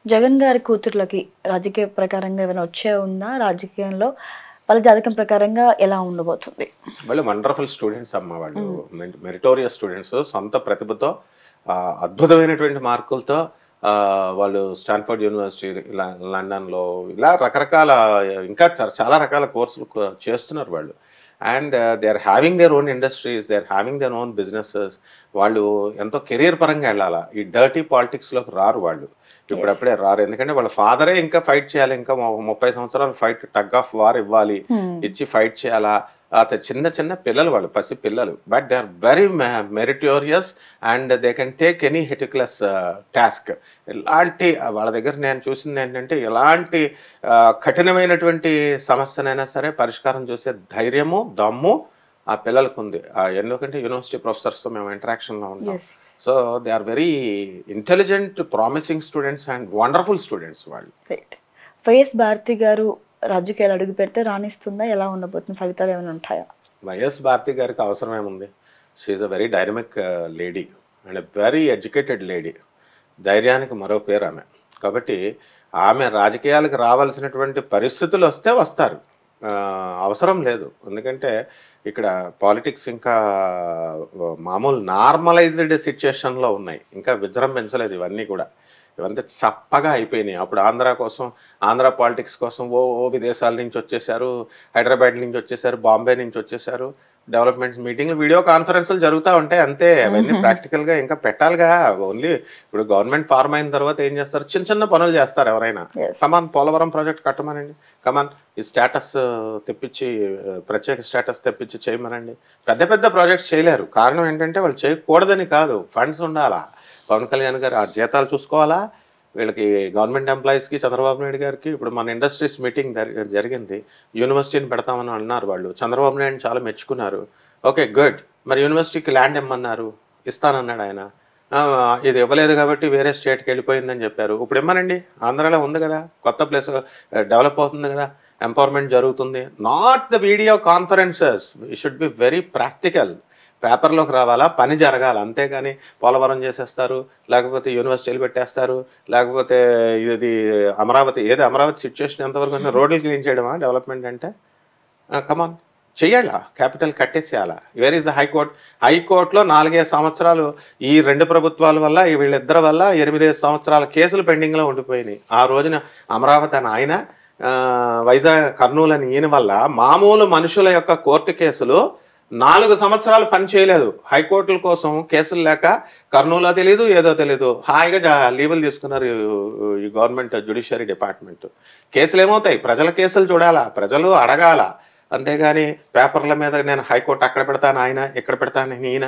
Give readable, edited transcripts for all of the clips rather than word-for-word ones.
జగన్ గారి కూతుర్లకి రాజకీయ ప్రకారంగా ఏమైనా వచ్చే ఉందా? రాజకీయంలో వాళ్ళ జాతకం ప్రకారంగా ఎలా ఉండబోతుంది? వాళ్ళు వండర్ఫుల్ స్టూడెంట్స్ అమ్మ. వాళ్ళు హ్మ్. మెరిటోరియస్ స్టూడెంట్స్, సొంత ప్రతిభతో అద్భుతమైనటువంటి మార్కులతో వాళ్ళు స్టాన్ఫర్డ్ యూనివర్సిటీ, లండన్లో ఇలా రకరకాల ఇంకా చాలా రకాల కోర్సులు చేస్తున్నారు వాళ్ళు. And they are having their own industries, they are having their own businesses. వాళ్ళు ఎంతో కెరీర్ పరంగా వెళ్ళాలా, ఈ డర్టీ పాలిటిక్స్లోకి రారు వాళ్ళు. యెస్. ఇప్పుడప్పుడే రారు, ఎందుకంటే వాళ్ళ ఫాదరే ఇంకా ఫైట్ చేయాలి, ఇంకా 30 సంవత్సరాలు ఫైట్, టగ్ ఆఫ్ వార్ ఇవ్వాలి, హ్మ్. ఇచ్చి ఫైట్ చేయాలా. చిన్న చిన్న పిల్లలు వాళ్ళు, పసి పిల్లలు, but they are very meritorious and they can take any herculean task. ఎలాంటి వాళ్ళ దగ్గర నేను చూసింది ఏంటంటే, ఎలాంటి కఠినమైనటువంటి సమస్యనైనా సరే పరిష్కారం చూసే ధైర్యము, దమ్ము ఆ పిల్లలకు ఉంది. ఎందుకంటే యూనివర్సిటీ ప్రొఫెసర్స్తో మేము ఇంటరాక్షన్లో ఉంటాం. Yes. So they are very intelligent, promising students and wonderful students వాళ్ళు. రైట్. వైఎస్ భారతి గారు రాజకీయాలు అడుగు పెడితే రాణిస్తుందా? ఎలా ఉండబోతుంది? ఫలితాలు ఏమైనా ఉంటాయా? వైఎస్ భారతి గారికి అవసరం ఏముంది? She's a very dynamic lady and very educated lady. ధైర్యానికి మరో పేరు ఆమె. కాబట్టి ఆమె రాజకీయాలకు రావాల్సినటువంటి పరిస్థితులు వస్తే వస్తారు, అవసరం లేదు. ఎందుకంటే ఇక్కడ పాలిటిక్స్ ఇంకా మామూలు నార్మలైజ్డ్ సిచ్యుయేషన్లో ఉన్నాయి, ఇంకా విజృంభించలేదు ఇవన్నీ కూడా. ఇవంతా చప్పగా అయిపోయినాయి. అప్పుడు ఆంధ్ర కోసం, ఆంధ్ర పాలిటిక్స్ కోసం ఓ ఓ విదేశాల నుంచి వచ్చేసారు, హైదరాబాద్ నుంచి వచ్చేసారు, బాంబే నుంచి వచ్చేసారు. డెవలప్మెంట్ మీటింగ్లు, వీడియో కాన్ఫరెన్స్లు జరుగుతూ ఉంటాయి అంతే. అవన్నీ ప్రాక్టికల్గా ఇంకా పెట్టాలిగా. ఓన్లీ ఇప్పుడు గవర్నమెంట్ ఫార్మ్ అయిన తర్వాత ఏం చేస్తారు? చిన్న చిన్న పనులు చేస్తారు ఎవరైనా. యెస్. కమాన్, పోలవరం ప్రాజెక్ట్ కట్టమనండి, కమాన్ ఈ స్టేటస్ తెప్పించి, ప్రత్యేక స్టేటస్ తెప్పించి చేయమనండి. పెద్ద పెద్ద ప్రాజెక్ట్స్ చేయలేరు. కారణం ఏంటంటే వాళ్ళు చేయకూడదని కాదు, ఫండ్స్ ఉండాలా. పవన్ కళ్యాణ్ గారు ఆ జీతాలు చూసుకోవాలా, వీళ్ళకి గవర్నమెంట్ ఎంప్లాయీస్కి, చంద్రబాబు నాయుడు గారికి. ఇప్పుడు మన ఇండస్ట్రీస్ మీటింగ్ జరిగింది, యూనివర్సిటీని పెడతామని అన్నారు వాళ్ళు. చంద్రబాబు నాయుడు చాలా మెచ్చుకున్నారు. Okay, good. మరి యూనివర్సిటీకి ల్యాండ్ ఇమ్మన్నారు, ఇస్తానన్నాడు ఆయన. ఇది ఇవ్వలేదు కాబట్టి వేరే స్టేట్కి వెళ్ళిపోయిందని చెప్పారు. ఇప్పుడు ఇమ్మనండి, ఆంధ్రాలో ఉంది కదా, కొత్త ప్లేస్ డెవలప్ అవుతుంది కదా, ఎంపవర్మెంట్ జరుగుతుంది. Not the video conferences, should be very practical. పేపర్లోకి రావాలా, పని జరగాలి. అంతేగాని పోలవరం చేసేస్తారు, లేకపోతే యూనివర్సిటీలు పెట్టేస్తారు, లేకపోతే ఇది అమరావతి, ఏది అమరావతి సిచ్యువేషన్ ఎంతవరకు రోడ్లు క్లీన్ చేయడమా డెవలప్మెంట్ అంటే? కమాన్, చెయ్యాలా, క్యాపిటల్ కట్టేసేయాలా. Where is the high court? హైకోర్టులో 4-5 సంవత్సరాలు ఈ రెండు ప్రభుత్వాల వల్ల, వీళ్ళిద్దరి వల్ల 8-5 సంవత్సరాల కేసులు పెండింగ్లో ఉండిపోయినాయి. ఆ రోజున అమరావతి అని ఆయన, వైజాగ్, కర్నూలు అని ఈయన వల్ల మామూలు మనుషుల యొక్క కోర్టు కేసులు 4 సంవత్సరాలు పని చేయలేదు. హైకోర్టుల కోసం కేసులు లేక కర్నూలు తెలీదు, ఏదో తెలీదు, హాయిగా లీవులు తీసుకున్నారు ఈ గవర్నమెంట్ జ్యుడిషియరీ డిపార్ట్మెంట్. కేసులు ఏమవుతాయి? ప్రజల కేసులు చూడాలా, ప్రజలు అడగాల. అంతేగాని పేపర్ల మీద నేను హైకోర్టు అక్కడ పెడతాను ఆయన, ఇక్కడ పెడతాను ఈయన.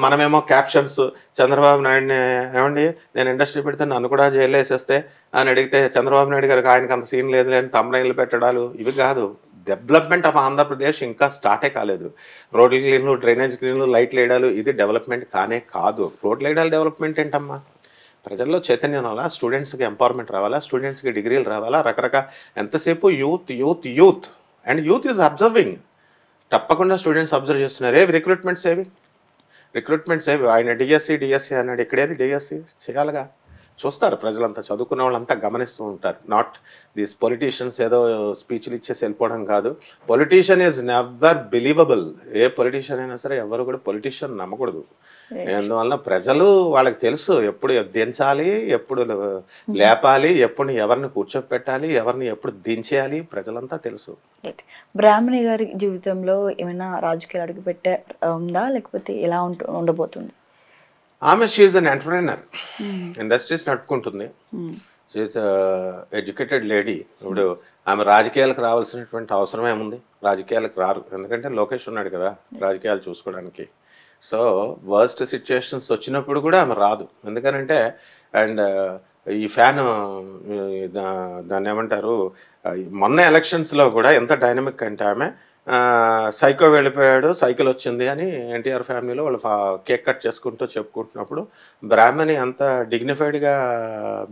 మనమేమో క్యాప్షన్స్, చంద్రబాబు నాయుడిని ఏమండి నేను ఇండస్ట్రీ పెడితే నన్ను కూడా జైలు వేసేస్తే అని అడిగితే, చంద్రబాబు నాయుడు గారికి ఆయనకు అంత సీన్ లేదు లేని తమ్ముళ్ళు పెట్టడాలు, ఇవి కాదు. డెవలప్మెంట్ ఆఫ్ ఆంధ్రప్రదేశ్ ఇంకా స్టార్టే కాలేదు. రోడ్లు క్లీన్లు, డ్రైనేజ్ క్లీన్లు, లైట్లు వేయడాలు, ఇది డెవలప్మెంట్ కానే కాదు. రోడ్లు వేయడాలు డెవలప్మెంట్ ఏంటమ్మా? ప్రజల్లో చైతన్యం రావాలా, స్టూడెంట్స్కి ఎంపవర్మెంట్ రావాలా, స్టూడెంట్స్కి డిగ్రీలు రావాలా, రకరకాల. ఎంతసేపు youth youth youth and youth is observing. తప్పకుండా స్టూడెంట్స్ అబ్జర్వ్ చేస్తున్నారు. రిక్రూట్మెంట్స్ ఏవి? ఆయన డిఎస్సి అన్నాడు, ఇక్కడేది డిఎస్సి చేయాలిగా. చూస్తారు ప్రజలంతా, చదువుకున్న వాళ్ళంతా గమనిస్తూ ఉంటారు. నాట్ దీస్ పొలిటీషియన్స్ ఏదో స్పీచ్లు ఇచ్చేసి వెళ్ళిపోవడం కాదు. Politician is never believable. A politician అయినా సరే ఎవరు కూడా పొలిటీషియన్ నమ్మకూడదు. అందువల్ల ప్రజలు, వాళ్ళకి తెలుసు ఎప్పుడు దించాలి, ఎప్పుడు లేపాలి, ఎప్పుడు ఎవరిని కూర్చోపెట్టాలి, ఎవరిని ఎప్పుడు దించేయాలి, ప్రజలంతా తెలుసు. బ్రాహ్మణి గారి జీవితంలో ఏమైనా రాజకీయాలు అడుగు పెట్టే ఉందా, లేకపోతే ఎలా ఉండబోతుంది? ఆమె షీఈ్ అన్ ఎంటర్‌ప్రెన్యూర్, ఇండస్ట్రీస్ నడుపుకుంటుంది. She's educated lady. ఇప్పుడు ఆమె రాజకీయాలకు రావాల్సినటువంటి అవసరం ఏముంది? రాజకీయాలకు రారు, ఎందుకంటే లోకేష్ ఉన్నాడు కదా రాజకీయాలు చూసుకోవడానికి. సో వర్స్ట్ సిచ్యుయేషన్స్ వచ్చినప్పుడు కూడా ఆమె రాదు. ఎందుకనంటే, అండ్ ఈ ఫ్యాన్, దాన్ని ఏమంటారు, మొన్న ఎలక్షన్స్లో కూడా ఎంత డైనమిక్ అంటే, ఆమె సైకో వెళ్ళిపోయాడు, సైకిల్ వచ్చింది అని ఎన్టీఆర్ ఫ్యామిలీలో వాళ్ళు కేక్ కట్ చేసుకుంటూ చెప్పుకుంటున్నప్పుడు బ్రాహ్మణి అంత డిగ్నిఫైడ్గా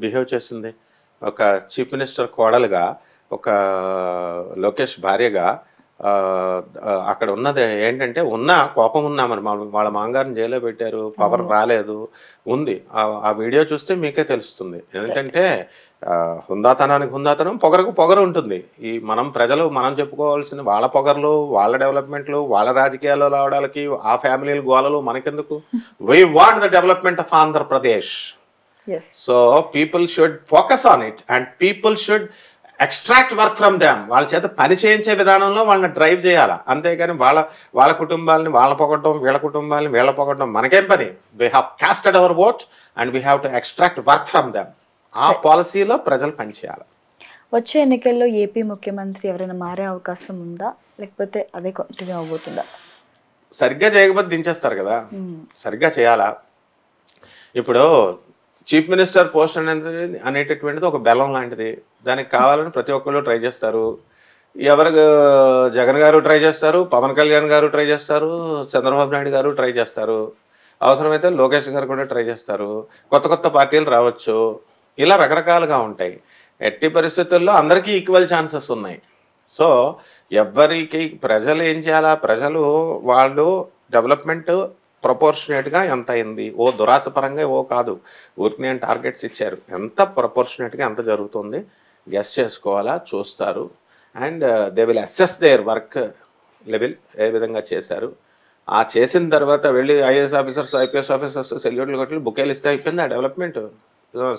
బిహేవ్ చేసింది. ఒక చీఫ్ మినిస్టర్ కోడలుగా, ఒక లోకేష్ భార్యగా అక్కడ ఉన్నది ఏంటంటే ఉన్న కోపం ఉన్నా మరి వాళ్ళ మామగారిని జైల్లో పెట్టారు, పవర్ రాలేదు, ఉంది. ఆ వీడియో చూస్తే మీకే తెలుస్తుంది. ఏంటంటే హుందాతనానికి హుందాతనం, పొగరకు పొగరు ఉంటుంది. ప్రజలు మనం చెప్పుకోవాల్సిన వాళ్ళ పొగర్లు, వాళ్ళ డెవలప్మెంట్లు, వాళ్ళ రాజకీయాల్లో రావడానికి ఆ ఫ్యామిలీల గోలలు మనకెందుకు? We want the development of Andhra Pradesh. So people should focus on it and people should extract work from them. వాళ్ళ చేత పని చేయించే విధానంలో వాళ్ళని డ్రైవ్ చేయాలా, అంతేగాని వాళ్ళ కుటుంబాలని వాళ్ళ పొగడం, వీళ్ళ కుటుంబాలని వీళ్ళ పొగడం మనకేం పని? We have casted our vote and we have to extract work from them. ఆ పాలసీలో ప్రజలు పనిచేయాలి. వచ్చే ఎన్నికల్లో ఏపీ ముఖ్యమంత్రి ఎవరైనా మారే అవకాశం ఉందా, లేకపోతే అదే కంటిన్యూ అవబోతుందా? సరిగ్గా చేయకపోతే దించేస్తారు కదా, సరిగ్గా చేయాలా. ఇప్పుడు చీఫ్ మినిస్టర్ పోస్ట్ అనేటటువంటిది ఒక బెల్లం లాంటిది. దానికి కావాలని ప్రతి ఒక్కళ్ళు ట్రై చేస్తారు. జగన్ గారు ట్రై చేస్తారు, పవన్ కళ్యాణ్ గారు ట్రై చేస్తారు, చంద్రబాబు నాయుడు గారు ట్రై చేస్తారు, అవసరమైతే లోకేష్ గారు కూడా ట్రై చేస్తారు, కొత్త కొత్త పార్టీలు రావచ్చు, ఇలా రకరకాలుగా ఉంటాయి. ఎట్టి పరిస్థితుల్లో అందరికీ ఈక్వల్ ఛాన్సెస్ ఉన్నాయి. సో ఎవరికి ప్రజలు ఏం చేయాలా, ప్రజలు వాళ్ళు డెవలప్మెంట్ ప్రపోర్షనేట్గా ఎంత అయింది, ఓ దురాశపరంగా ఓ కాదు, ఊరికి నేను టార్గెట్స్ ఇచ్చారు, ఎంత ప్రపోర్షనేట్గా ఎంత జరుగుతుంది గెస్ చేసుకోవాలా, చూస్తారు. And they will assess their work level, ఏ విధంగా చేశారు. ఆ చేసిన తర్వాత వెళ్ళి ఐఏఎస్ ఆఫీసర్స్, ఐపీఎస్ ఆఫీసర్స్ సెల్యూట్లు కొట్టి బుకేలు ఇస్తే అయిపోయింది ఆ డెవలప్మెంట్.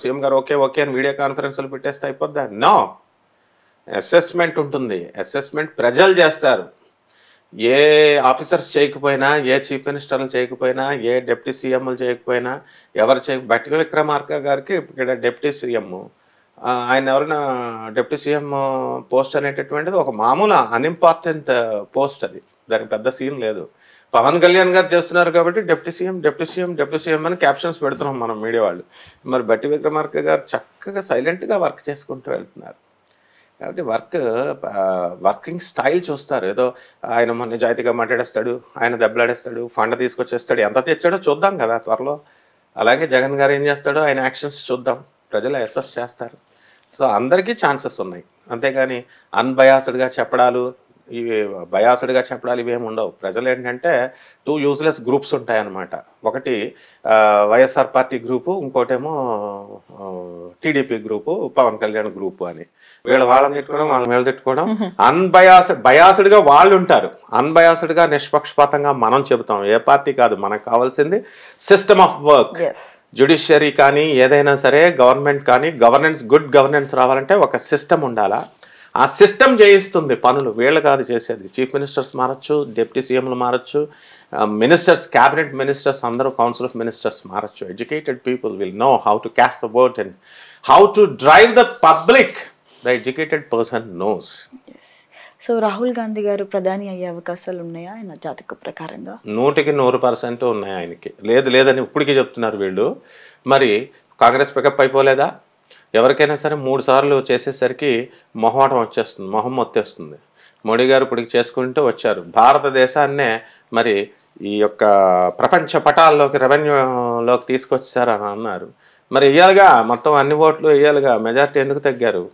సీఎం గారు ఓకే ఓకే అని వీడియో కాన్ఫరెన్స్లు పెట్టేస్తే అయిపోద్దా? నో, అసెస్మెంట్ ఉంటుంది. అసెస్మెంట్ ప్రజలు చేస్తారు. ఏ ఆఫీసర్స్ చేయకపోయినా, ఏ చీఫ్ మినిస్టర్లు చేయకపోయినా, ఏ డిప్యూటీ సీఎంలు చేయకపోయినా, బట్టి విక్రమార్క గారికి ఇక్కడ డిప్యూటీ సీఎం, ఆయన ఎవరైనా డిప్యూటీ సీఎం పోస్ట్ అనేటటువంటిది ఒక మామూలు అన్ఇంపార్టెంట్ పోస్ట్, అది దానికి పెద్ద సీన్ లేదు. పవన్ కళ్యాణ్ గారు చేస్తున్నారు కాబట్టి deputy CM deputy CM deputy CM అని క్యాప్షన్స్ పెడుతున్నాం మనం మీడియా వాళ్ళు. మరి బట్టి విక్రమార్క గారు చక్కగా సైలెంట్గా వర్క్ చేసుకుంటూ వెళ్తున్నారు. కాబట్టి వర్కింగ్ స్టైల్ చూస్తారు. ఏదో ఆయన నిజాయితీగా మాట్లాడేస్తాడు, ఆయన దెబ్బలాడేస్తాడు, ఫండ్ తీసుకొచ్చేస్తాడు, ఎంత తెచ్చాడో చూద్దాం కదా త్వరలో. అలాగే జగన్ గారు ఏం చేస్తాడో ఆయన యాక్షన్స్ చూద్దాం, ప్రజలు అసెస్ చేస్తారు. సో అందరికీ ఛాన్సెస్ ఉన్నాయి, అంతేగాని అన్బయాస్డ్గా చెప్పడాలు, ఇవి బయాస్డ్గా చెప్పడాలు ఇవేమి ఉండవు. ప్రజలు ఏంటంటే 2 యూజ్లెస్ గ్రూప్స్ ఉంటాయన్నమాట. ఒకటి వైఎస్ఆర్ పార్టీ గ్రూపు, ఇంకోటేమో టీడీపీ గ్రూపు, పవన్ కళ్యాణ్ గ్రూపు అని. వాళ్ళని తిట్టుకోవడం, వాళ్ళ మీద తిట్టుకోవడం. బయాస్డ్గా వాళ్ళు ఉంటారు, అన్బయాస్డ్గా నిష్పక్షపాతంగా మనం చెబుతాం. ఏ పార్టీ కాదు, మనకు కావాల్సింది సిస్టమ్ ఆఫ్ వర్క్. జ్యుడిషియరీ కానీ ఏదైనా సరే, గవర్నమెంట్ కానీ, గుడ్ గవర్నెన్స్ రావాలంటే ఒక సిస్టమ్ ఉండాలా. ఆ సిస్టమ్ చేయిస్తుంది పనులు, వీళ్ళు కాదు చేసేది. చీఫ్ మినిస్టర్స్ మారచ్చు, డిప్యూటీ సీఎంలు మారచ్చు, మినిస్టర్స్, క్యాబినెట్ మినిస్టర్స్ అందరూ, కౌన్సిల్ ఆఫ్ మినిస్టర్స్ మారచ్చు. Educated people will know how to cast the vote and how to drive the public. The educated person knows. So Rahul Gandhi గారు ప్రధాని అయ్యే అవకాశాలు ఉన్నాయా ఆయన జాతక ప్రకారంగా? 100% ఉన్నాయి ఆయనకి. లేదని ఇప్పటికీ చెప్తున్నారు వీళ్ళు. మరి కాంగ్రెస్ పికప్ అయిపోలేదా? ఎవరికైనా సరే 3 సార్లు చేసేసరికి మొహం వచ్చేస్తుంది. మోడీ గారు ఇప్పటికి చేసుకుంటూ వచ్చారు. భారతదేశాన్నే మరి ఈ యొక్క ప్రపంచ పటాల్లోకి, రెవెన్యూలోకి తీసుకొచ్చారని అన్నారు. మరి ఇయ్యాలిగా, మొత్తం అన్ని ఓట్లు ఇయ్యాలిగా. మెజారిటీ ఎందుకు తగ్గారు?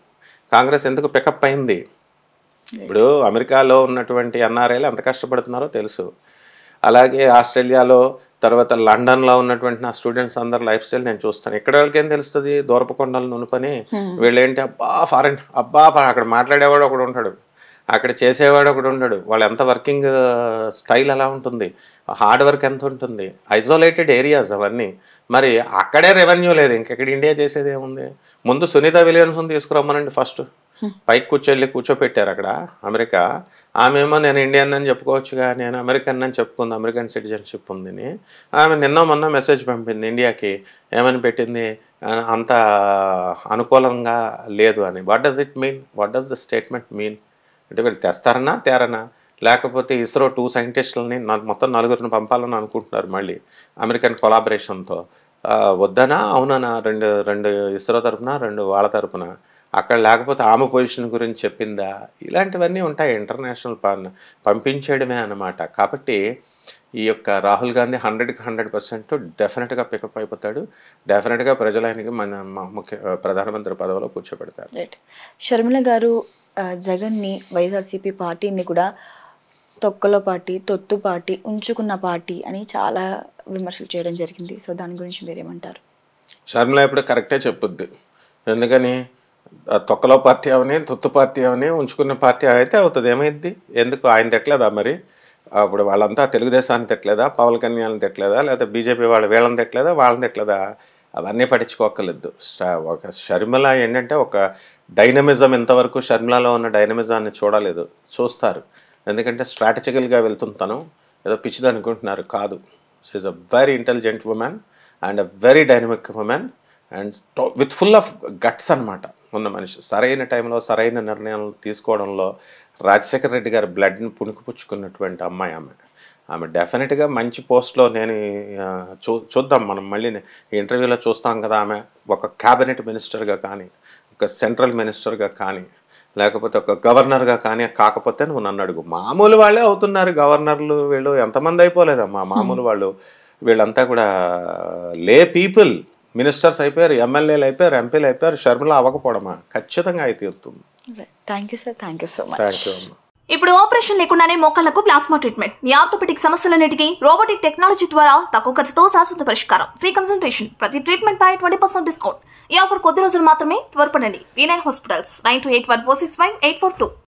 కాంగ్రెస్ ఎందుకు పికప్ అయింది? ఇప్పుడు అమెరికాలో ఉన్నటువంటి ఎన్ఆర్ఐలు ఎంత కష్టపడుతున్నారో తెలుసు. అలాగే ఆస్ట్రేలియాలో, తర్వాత లండన్లో ఉన్నటువంటి నా స్టూడెంట్స్ అందరు లైఫ్ స్టైల్ నేను చూస్తాను. ఇక్కడ వాళ్ళకేం తెలుస్తుంది? దూరపు నునుపని. వీళ్ళేంటి, అక్కడ మాట్లాడేవాడు ఒకడు ఉంటాడు, అక్కడ చేసేవాడు ఒకడు ఉంటాడు. వాళ్ళు ఎంత వర్కింగ్ స్టైల్ ఎలా ఉంటుంది, హార్డ్ వర్క్ ఎంత ఉంటుంది, ఐసోలేటెడ్ ఏరియాస్ అవన్నీ. మరి అక్కడే రెవెన్యూ లేదు, ఇంకెక్కడ ఇండియా చేసేది ఏముంది? ముందు సునీత విలియమ్సన్ తీసుకురమ్మనండి ఫస్ట్. పైకి కూర్చోపెట్టారు అక్కడ అమెరికా. ఆమెమో నేను ఇండియన్ అని చెప్పుకోవచ్చుగా, నేను అమెరికన్ అని చెప్పుకుంది, అమెరికన్ సిటిజన్షిప్ ఉందని. ఆమె మొన్న మెసేజ్ పంపింది ఇండియాకి. ఏమని పెట్టింది? అంత అనుకూలంగా లేదు అని. What does it mean? What does the statement mean? అంటే వీళ్ళు తెస్తారనా తేరనా? లేకపోతే ఇస్రో 2 సైంటిస్టులని మొత్తం 4 పంపాలని అనుకుంటున్నారు మళ్ళీ అమెరికన్ కొలాబరేషన్తో. వద్దనా అవునన్నా? రెండు ఇస్రో తరపున, 2 వాళ్ళ తరపున. అక్కడ లేకపోతే ఆమె పొజిషన్ గురించి చెప్పిందా? ఇలాంటివన్నీ ఉంటాయి. ఇంటర్నేషనల్ పంపించేయడమే అన్నమాట. కాబట్టి ఈ యొక్క రాహుల్ గాంధీ 100% డెఫినెట్గా పికప్ అయిపోతాడు. డెఫినెట్గా ప్రజలు ఆయనకి ప్రధానమంత్రి పదవిలో కూర్చోబెడతారు. రైట్. షర్మిల గారు జగన్ని, వైఎస్ఆర్సీపీ పార్టీని కూడా తొక్కలో పార్టీ, తొత్తు పార్టీ, ఉంచుకున్న పార్టీ అని చాలా విమర్శలు చేయడం జరిగింది. సో దాని గురించి మీరేమంటారు? షర్మిల ఇప్పుడు కరెక్టే చెప్పుద్ది. ఎందుకని తొక్కలో పార్టీ అవని, తొత్తు పార్టీ అవని, ఉంచుకున్న పార్టీ అయితే అవుతుంది. ఏమైంది? ఎందుకు ఆయన తిట్టలేదా మరి? అప్పుడు వాళ్ళంతా తెలుగుదేశాన్ని తిట్టలేదా, పవన్ కళ్యాణ్ని తిట్టలేదా, లేదా బీజేపీ వాళ్ళు వీళ్ళని తిట్టలేదా, వాళ్ళని తిట్టలేదా? అవన్నీ పట్టించుకోక్కర్లేదు. ఒక షర్మిల ఏంటంటే ఒక డైనమిజం, ఇంతవరకు షర్మిలలో ఉన్న డైనమిజాన్ని చూడలేదు. చూస్తారు. ఎందుకంటే స్ట్రాటజికల్గా వెళ్తుంటాను. ఏదో పిచ్చిది అనుకుంటున్నారు, కాదు. She's a very intelligent woman and a very dynamic woman and with full of guts అనమాట ఉన్న మనిషి. సరైన టైంలో సరైన నిర్ణయాలు తీసుకోవడంలో రాజశేఖర రెడ్డి గారి బ్లడ్ని పుణుకుపుచ్చుకున్నటువంటి అమ్మాయి ఆమె డెఫినెట్గా మంచి పోస్ట్లో నేను చూద్దాం మనం మళ్ళీ ఈ ఇంటర్వ్యూలో చూస్తాం కదా. ఆమె ఒక క్యాబినెట్ మినిస్టర్గా కానీ, ఒక సెంట్రల్ మినిస్టర్గా కానీ, లేకపోతే ఒక గవర్నర్గా కానీ కాకపోతే నువ్వు నన్ను అడుగు. మామూలు వాళ్ళే అవుతున్నారు గవర్నర్లు, వీళ్ళు ఎంతమంది అయిపోలేదమ్మా మామూలు వాళ్ళు. వీళ్ళంతా కూడా లే పీపుల్ మినిస్టర్స్ అయిపోయారు, ఎమ్మెల్యేలు అయిపోయారు, ఎంపీలు అయిపోయారు. షర్మిల అవ్వకపోవడమా? ఖచ్చితంగా అయితే తీరుతుంది. Thank you sir, thank you so much. Thank you అమ్మా. ఇప్పుడు ఆపరేషన్ లేకుండానే మోకాళ్లకు ప్లాస్మా ట్రీట్మెంట్. మీ ఆర్థోపెటిక్ సమస్యలన్నిటికీ రోబోటిక్ టెక్నాలజీ ద్వారా తక్కువ ఖర్చుతో శాశ్వత పరిష్కారం. Free consultation. ప్రతి ట్రీట్మెంట్ పై 20% డిస్కౌంట్. ఈ ఆఫర్ కొద్ది రోజులు మాత్రమే. త్వరపడండి. V9 hospitals 9281465842.